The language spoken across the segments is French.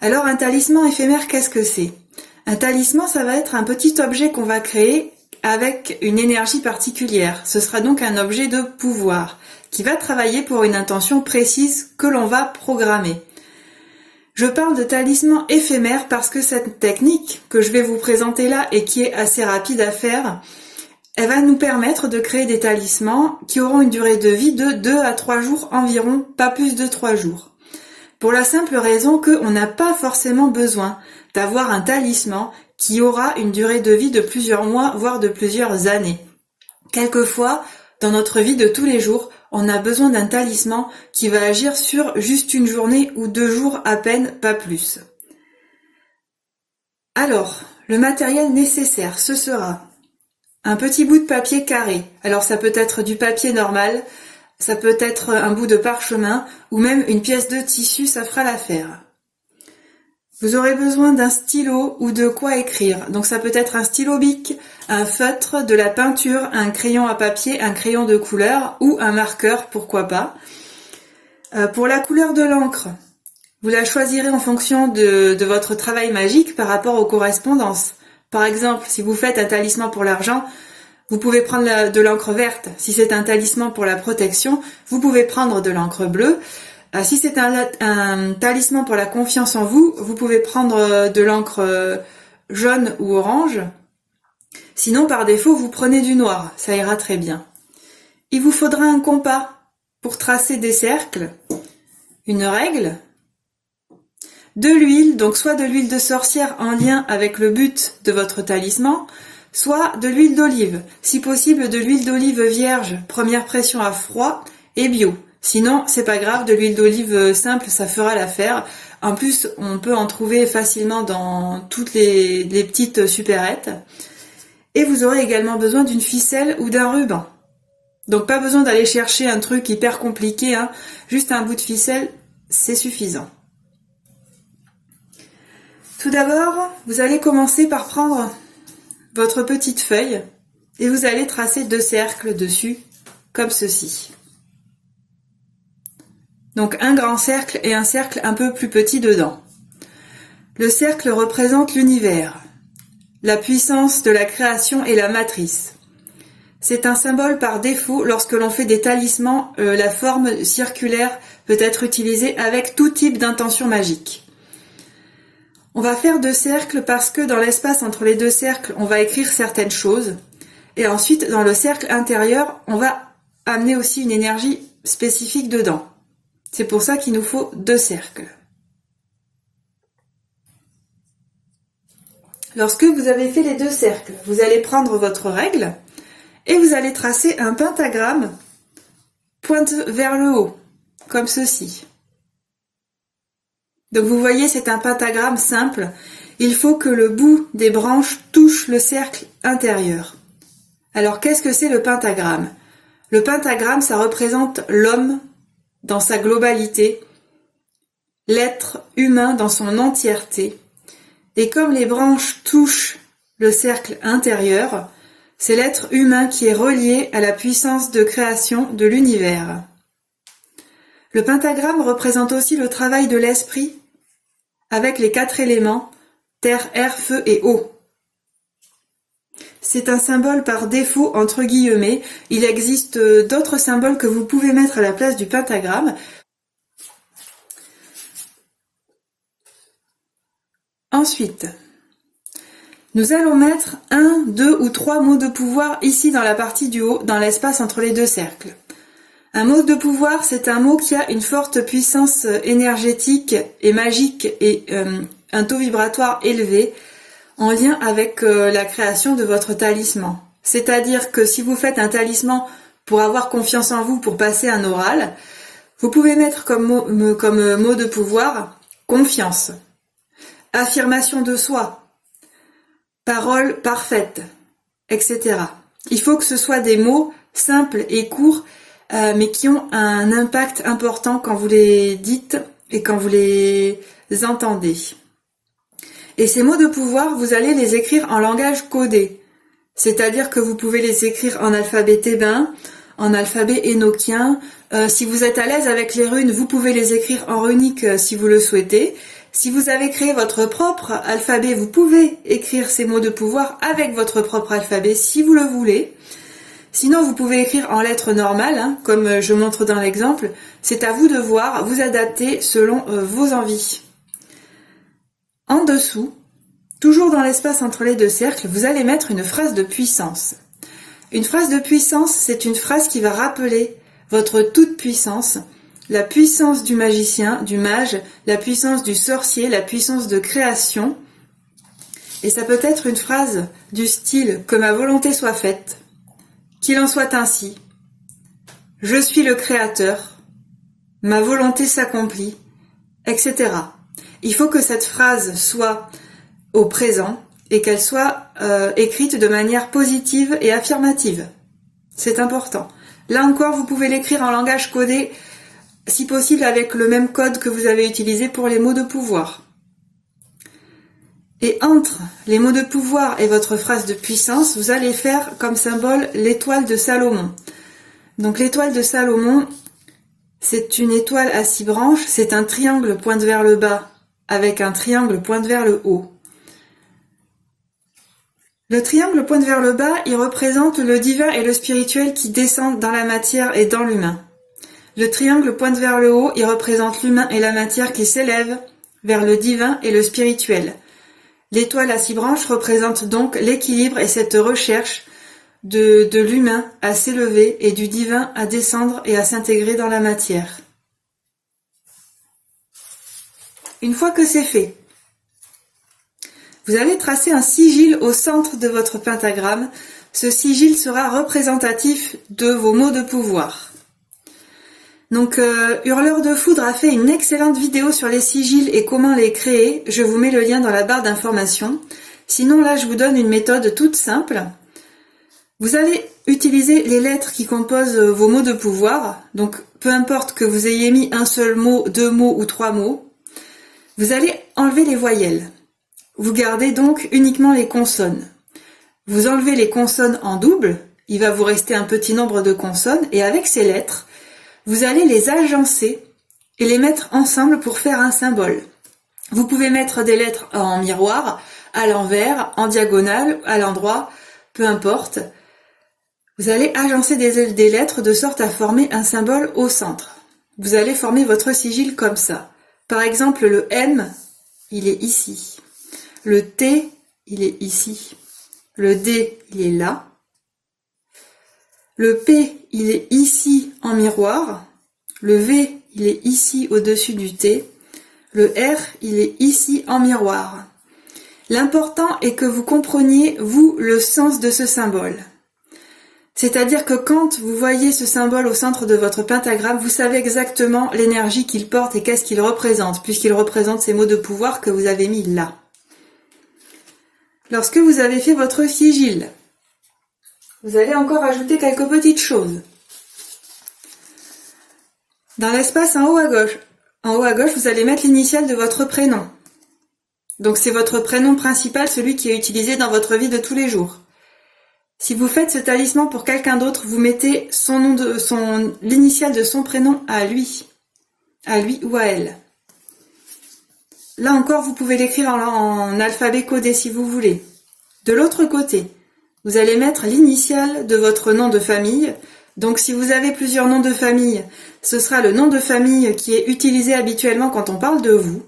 Alors un talisman éphémère, qu'est-ce que c'est? Un talisman, ça va être un petit objet qu'on va créer avec une énergie particulière. Ce sera donc un objet de pouvoir qui va travailler pour une intention précise que l'on va programmer. Je parle de talisman éphémère parce que cette technique que je vais vous présenter là et qui est assez rapide à faire, elle va nous permettre de créer des talismans qui auront une durée de vie de 2 à 3 jours environ, pas plus de 3 jours. Pour la simple raison qu'on n'a pas forcément besoin d'avoir un talisman qui aura une durée de vie de plusieurs mois, voire de plusieurs années. Quelquefois, dans notre vie de tous les jours, on a besoin d'un talisman qui va agir sur juste une journée ou 2 jours à peine, pas plus. Alors, le matériel nécessaire, ce sera un petit bout de papier carré. Alors ça peut être du papier normal, ça peut être un bout de parchemin ou même une pièce de tissu, ça fera l'affaire. Vous aurez besoin d'un stylo ou de quoi écrire. Donc ça peut être un stylo bic, un feutre, de la peinture, un crayon à papier, un crayon de couleur ou un marqueur, pourquoi pas. Pour la couleur de l'encre, vous la choisirez en fonction de votre travail magique par rapport aux correspondances. Par exemple, si vous faites un talisman pour l'argent, vous pouvez prendre de l'encre verte. Si c'est un talisman pour la protection, vous pouvez prendre de l'encre bleue. Si c'est un talisman pour la confiance en vous, vous pouvez prendre de l'encre jaune ou orange. Sinon, par défaut, vous prenez du noir, ça ira très bien. Il vous faudra un compas pour tracer des cercles, une règle, de l'huile, donc soit de l'huile de sorcière en lien avec le but de votre talisman, soit de l'huile d'olive, si possible de l'huile d'olive vierge, première pression à froid et bio. Sinon, c'est pas grave, de l'huile d'olive simple, ça fera l'affaire. En plus, on peut en trouver facilement dans toutes les petites supérettes. Et vous aurez également besoin d'une ficelle ou d'un ruban. Donc pas besoin d'aller chercher un truc hyper compliqué, hein. Juste un bout de ficelle, c'est suffisant. Tout d'abord, vous allez commencer par prendre votre petite feuille et vous allez tracer 2 cercles dessus, comme ceci. Donc un grand cercle et un cercle un peu plus petit dedans. Le cercle représente l'univers, la puissance de la création et la matrice. C'est un symbole par défaut lorsque l'on fait des talismans, la forme circulaire peut être utilisée avec tout type d'intention magique. On va faire 2 cercles parce que dans l'espace entre les 2 cercles, on va écrire certaines choses. Et ensuite, dans le cercle intérieur, on va amener aussi une énergie spécifique dedans. C'est pour ça qu'il nous faut 2 cercles. Lorsque vous avez fait les 2 cercles, vous allez prendre votre règle et vous allez tracer un pentagramme pointe vers le haut, comme ceci. Donc vous voyez, c'est un pentagramme simple. Il faut que le bout des branches touche le cercle intérieur. Alors qu'est-ce que c'est le pentagramme? Le pentagramme, ça représente l'homme dans sa globalité, l'être humain dans son entièreté. Et comme les branches touchent le cercle intérieur, c'est l'être humain qui est relié à la puissance de création de l'univers. Le pentagramme représente aussi le travail de l'esprit avec les 4 éléments, terre, air, feu et eau. C'est un symbole par défaut entre guillemets. Il existe d'autres symboles que vous pouvez mettre à la place du pentagramme. Ensuite, nous allons mettre 1, 2 ou 3 mots de pouvoir ici dans la partie du haut, dans l'espace entre les 2 cercles. Un mot de pouvoir, c'est un mot qui a une forte puissance énergétique et magique et un taux vibratoire élevé en lien avec la création de votre talisman. C'est-à-dire que si vous faites un talisman pour avoir confiance en vous, pour passer un oral, vous pouvez mettre comme mot de pouvoir confiance, affirmation de soi, parole parfaite, etc. Il faut que ce soit des mots simples et courts, mais qui ont un impact important quand vous les dites et quand vous les entendez. Et ces mots de pouvoir, vous allez les écrire en langage codé. C'est-à-dire que vous pouvez les écrire en alphabet thébain, en alphabet énochien. Si vous êtes à l'aise avec les runes, vous pouvez les écrire en runique si vous le souhaitez. Si vous avez créé votre propre alphabet, vous pouvez écrire ces mots de pouvoir avec votre propre alphabet si vous le voulez. Sinon, vous pouvez écrire en lettres normales, hein, comme je montre dans l'exemple. C'est à vous de voir, vous adapter selon vos envies. En dessous, toujours dans l'espace entre les deux cercles, vous allez mettre une phrase de puissance. Une phrase de puissance, c'est une phrase qui va rappeler votre toute-puissance, la puissance du magicien, du mage, la puissance du sorcier, la puissance de création. Et ça peut être une phrase du style « Que ma volonté soit faite », « Qu'il en soit ainsi »,« Je suis le créateur »,« Ma volonté s'accomplit », etc. Il faut que cette phrase soit au présent et qu'elle soit écrite de manière positive et affirmative. C'est important. Là encore, vous pouvez l'écrire en langage codé, si possible avec le même code que vous avez utilisé pour les mots de pouvoir. Et entre les mots de pouvoir et votre phrase de puissance, vous allez faire comme symbole l'étoile de Salomon. Donc l'étoile de Salomon, c'est une étoile à 6 branches, c'est un triangle pointe vers le bas avec un triangle pointe vers le haut. Le triangle pointe vers le bas, il représente le divin et le spirituel qui descendent dans la matière et dans l'humain. Le triangle pointe vers le haut, il représente l'humain et la matière qui s'élèvent vers le divin et le spirituel. L'étoile à 6 branches représente donc l'équilibre et cette recherche de l'humain à s'élever et du divin à descendre et à s'intégrer dans la matière. Une fois que c'est fait, vous allez tracer un sigil au centre de votre pentagramme. Ce sigil sera représentatif de vos mots de pouvoir. Donc Hurleur de Foudre a fait une excellente vidéo sur les sigils et comment les créer. Je vous mets le lien dans la barre d'informations. Sinon là je vous donne une méthode toute simple. Vous allez utiliser les lettres qui composent vos mots de pouvoir. Donc peu importe que vous ayez mis un seul mot, 2 mots ou 3 mots. Vous allez enlever les voyelles. Vous gardez donc uniquement les consonnes. Vous enlevez les consonnes en double. Il va vous rester un petit nombre de consonnes et avec ces lettres, vous allez les agencer et les mettre ensemble pour faire un symbole. Vous pouvez mettre des lettres en miroir, à l'envers, en diagonale, à l'endroit, peu importe. Vous allez agencer des lettres de sorte à former un symbole au centre. Vous allez former votre sigil comme ça. Par exemple, le M, il est ici. Le T, il est ici. Le D, il est là. Le P, il est ici en miroir. Le V, il est ici au-dessus du T. Le R, il est ici en miroir. L'important est que vous compreniez, vous, le sens de ce symbole. C'est-à-dire que quand vous voyez ce symbole au centre de votre pentagramme, vous savez exactement l'énergie qu'il porte et qu'est-ce qu'il représente, puisqu'il représente ces mots de pouvoir que vous avez mis là. Lorsque vous avez fait votre sigil, vous allez encore ajouter quelques petites choses. Dans l'espace en haut à gauche, vous allez mettre l'initiale de votre prénom. Donc c'est votre prénom principal, celui qui est utilisé dans votre vie de tous les jours. Si vous faites ce talisman pour quelqu'un d'autre, vous mettez l'initiale de son prénom à lui ou à elle. Là encore, vous pouvez l'écrire en alphabet codé si vous voulez. De l'autre côté, vous allez mettre l'initiale de votre nom de famille. Donc si vous avez plusieurs noms de famille, ce sera le nom de famille qui est utilisé habituellement quand on parle de vous.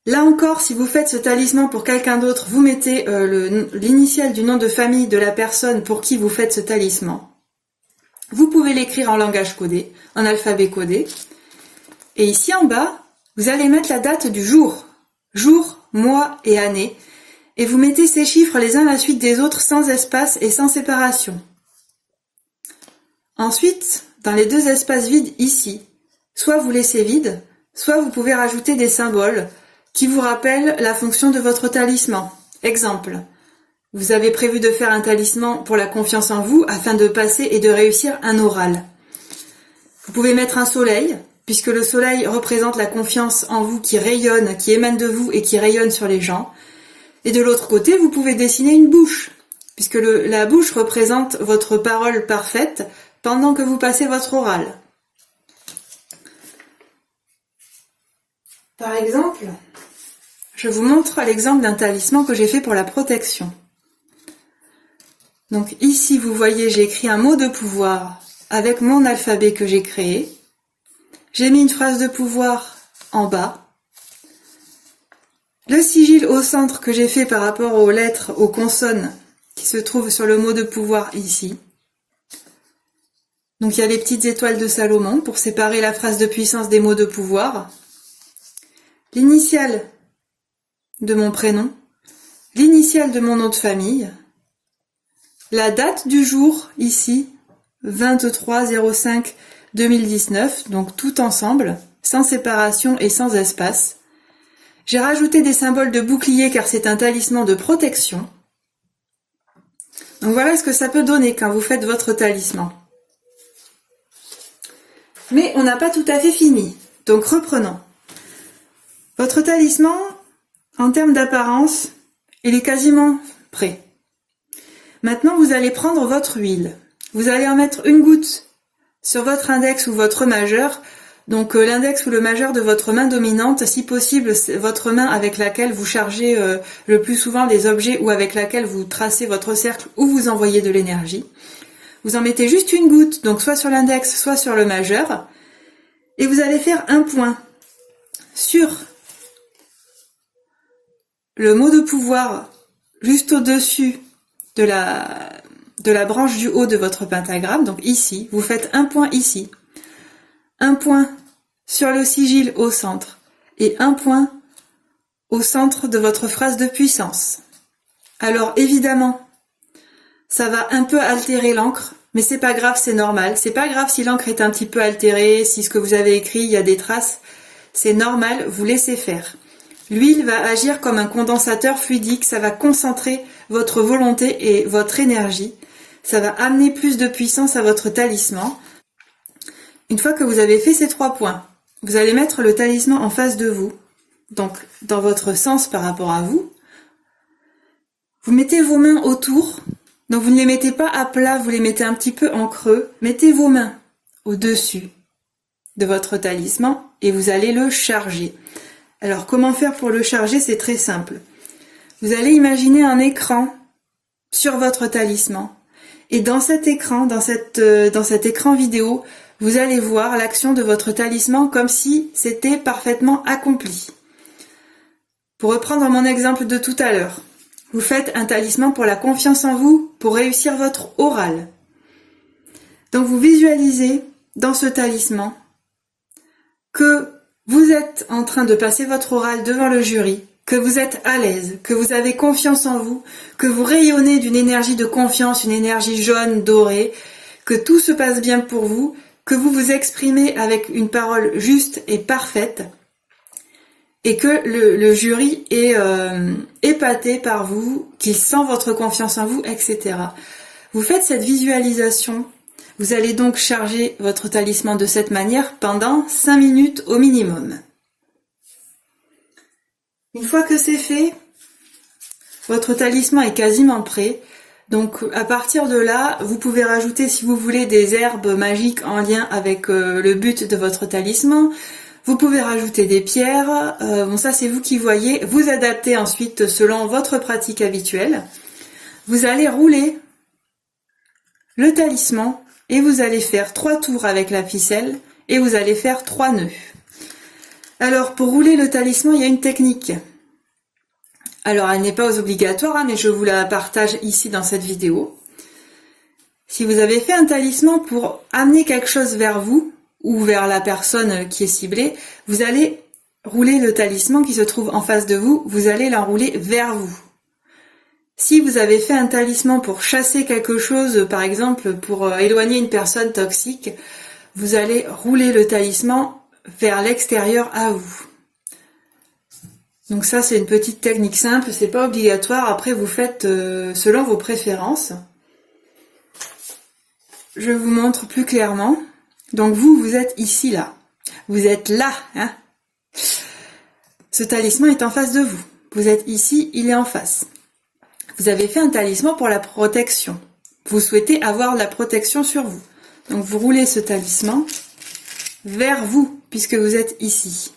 Là encore, si vous faites ce talisman pour quelqu'un d'autre, vous mettez l'initiale du nom de famille de la personne pour qui vous faites ce talisman. Vous pouvez l'écrire en langage codé, en alphabet codé. Et ici en bas, vous allez mettre la date du jour. Jour, mois et année. Et vous mettez ces chiffres les uns à la suite des autres sans espace et sans séparation. Ensuite, dans les 2 espaces vides ici, soit vous laissez vide, soit vous pouvez rajouter des symboles qui vous rappellent la fonction de votre talisman. Exemple, vous avez prévu de faire un talisman pour la confiance en vous afin de passer et de réussir un oral. Vous pouvez mettre un soleil, puisque le soleil représente la confiance en vous qui rayonne, qui émane de vous et qui rayonne sur les gens. Et de l'autre côté, vous pouvez dessiner une bouche, puisque la bouche représente votre parole parfaite pendant que vous passez votre oral. Par exemple, je vous montre l'exemple d'un talisman que j'ai fait pour la protection. Donc ici, vous voyez, j'ai écrit un mot de pouvoir avec mon alphabet que j'ai créé. J'ai mis une phrase de pouvoir en bas. Le sigil au centre que j'ai fait par rapport aux lettres, aux consonnes qui se trouvent sur le mot de pouvoir ici. Donc il y a les petites étoiles de Salomon pour séparer la phrase de puissance des mots de pouvoir. L'initiale de mon prénom, l'initiale de mon nom de famille, la date du jour ici, 23/05/2019, donc tout ensemble, sans séparation et sans espace. J'ai rajouté des symboles de bouclier car c'est un talisman de protection. Donc voilà ce que ça peut donner quand vous faites votre talisman. Mais on n'a pas tout à fait fini, donc reprenons. Votre talisman, en termes d'apparence, il est quasiment prêt. Maintenant, vous allez prendre votre huile. Vous allez en mettre une goutte sur votre index ou votre majeur, donc l'index ou le majeur de votre main dominante, si possible, c'est votre main avec laquelle vous chargez le plus souvent les objets ou avec laquelle vous tracez votre cercle ou vous envoyez de l'énergie. Vous en mettez juste une goutte, donc soit sur l'index, soit sur le majeur, et vous allez faire un point sur le mot de pouvoir juste au-dessus de la branche du haut de votre pentagramme, donc ici, vous faites un point ici, un point sur le sigil au centre et un point au centre de votre phrase de puissance. Alors évidemment, ça va un peu altérer l'encre, mais c'est pas grave, c'est normal. C'est pas grave si l'encre est un petit peu altérée, si ce que vous avez écrit, il y a des traces, c'est normal, vous laissez faire. L'huile va agir comme un condensateur fluidique, ça va concentrer votre volonté et votre énergie. Ça va amener plus de puissance à votre talisman. Une fois que vous avez fait ces 3 points, vous allez mettre le talisman en face de vous, donc dans votre sens par rapport à vous. Vous mettez vos mains autour, donc vous ne les mettez pas à plat, vous les mettez un petit peu en creux. Mettez vos mains au-dessus de votre talisman et vous allez le charger. Alors comment faire pour le charger? C'est très simple. Vous allez imaginer un écran sur votre talisman et dans cet écran, dans cet écran vidéo, vous allez voir l'action de votre talisman comme si c'était parfaitement accompli. Pour reprendre mon exemple de tout à l'heure, vous faites un talisman pour la confiance en vous, pour réussir votre oral. Donc vous visualisez dans ce talisman que vous êtes en train de passer votre oral devant le jury, que vous êtes à l'aise, que vous avez confiance en vous, que vous rayonnez d'une énergie de confiance, une énergie jaune, dorée, que tout se passe bien pour vous, que vous vous exprimez avec une parole juste et parfaite, et que le jury est épaté par vous, qu'il sent votre confiance en vous, etc. Vous faites cette visualisation. Vous allez donc charger votre talisman de cette manière pendant 5 minutes au minimum. Une fois que c'est fait, votre talisman est quasiment prêt. Donc à partir de là, vous pouvez rajouter si vous voulez des herbes magiques en lien avec le but de votre talisman. Vous pouvez rajouter des pierres. Bon, ça c'est vous qui voyez. Vous adaptez ensuite selon votre pratique habituelle. Vous allez rouler le talisman et vous allez faire 3 tours avec la ficelle et vous allez faire 3 nœuds. Alors pour rouler le talisman, il y a une technique. Alors elle n'est pas obligatoire, mais je vous la partage ici dans cette vidéo. Si vous avez fait un talisman pour amener quelque chose vers vous ou vers la personne qui est ciblée, vous allez rouler le talisman qui se trouve en face de vous, vous allez l'enrouler vers vous. Si vous avez fait un talisman pour chasser quelque chose, par exemple pour éloigner une personne toxique, vous allez rouler le talisman vers l'extérieur à vous. Donc ça c'est une petite technique simple, c'est pas obligatoire, après vous faites selon vos préférences. Je vous montre plus clairement. Donc vous êtes ici là. Vous êtes là, hein. Ce talisman est en face de vous. Vous êtes ici, il est en face. Vous avez fait un talisman pour la protection. Vous souhaitez avoir de la protection sur vous. Donc vous roulez ce talisman vers vous, puisque vous êtes ici.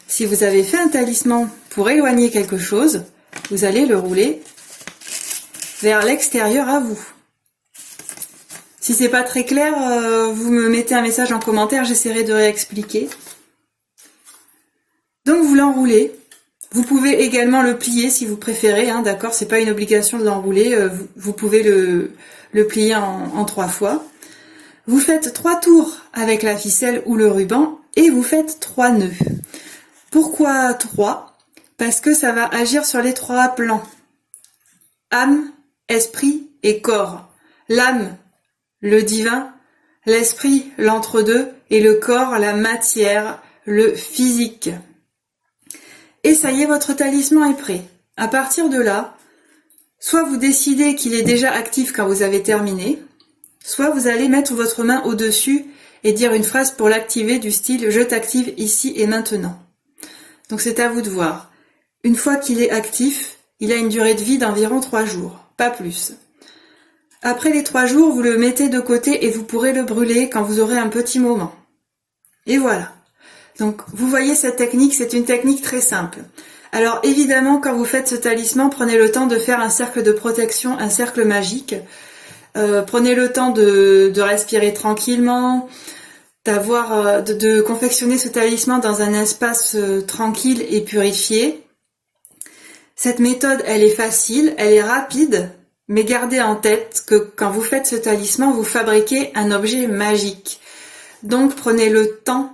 Si vous avez fait un talisman pour éloigner quelque chose, vous allez le rouler vers l'extérieur à vous. Si c'est pas très clair, vous me mettez un message en commentaire, j'essaierai de réexpliquer. Donc vous l'enroulez. Vous pouvez également le plier si vous préférez, hein, d'accord, c'est pas une obligation de l'enrouler, vous pouvez le plier en 3 fois. Vous faites 3 tours avec la ficelle ou le ruban et vous faites 3 nœuds. Pourquoi 3? Parce que ça va agir sur les 3 plans. Âme, esprit et corps. L'âme, le divin, l'esprit, l'entre-deux, et le corps, la matière, le physique. Et ça y est, votre talisman est prêt. À partir de là, soit vous décidez qu'il est déjà actif quand vous avez terminé, soit vous allez mettre votre main au-dessus et dire une phrase pour l'activer du style « Je t'active ici et maintenant ». Donc c'est à vous de voir. Une fois qu'il est actif, il a une durée de vie d'environ 3 jours, pas plus. Après les 3 jours, vous le mettez de côté et vous pourrez le brûler quand vous aurez un petit moment. Et voilà. Donc vous voyez cette technique, c'est une technique très simple. Alors évidemment, quand vous faites ce talisman, prenez le temps de faire un cercle de protection, un cercle magique. Prenez le temps de respirer tranquillement, de confectionner ce talisman dans un espace tranquille et purifié. Cette méthode, elle est facile, elle est rapide, mais gardez en tête que quand vous faites ce talisman, vous fabriquez un objet magique. Donc prenez le temps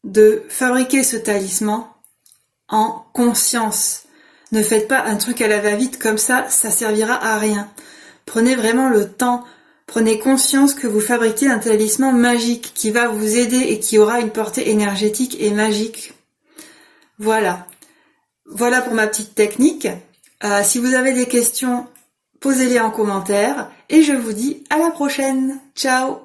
de fabriquer ce talisman en conscience. Ne faites pas un truc à la va-vite comme ça servira à rien. Prenez vraiment le temps, prenez conscience que vous fabriquez un talisman magique qui va vous aider et qui aura une portée énergétique et magique. Voilà. Voilà pour ma petite technique. Si vous avez des questions, posez-les en commentaire et je vous dis à la prochaine. Ciao!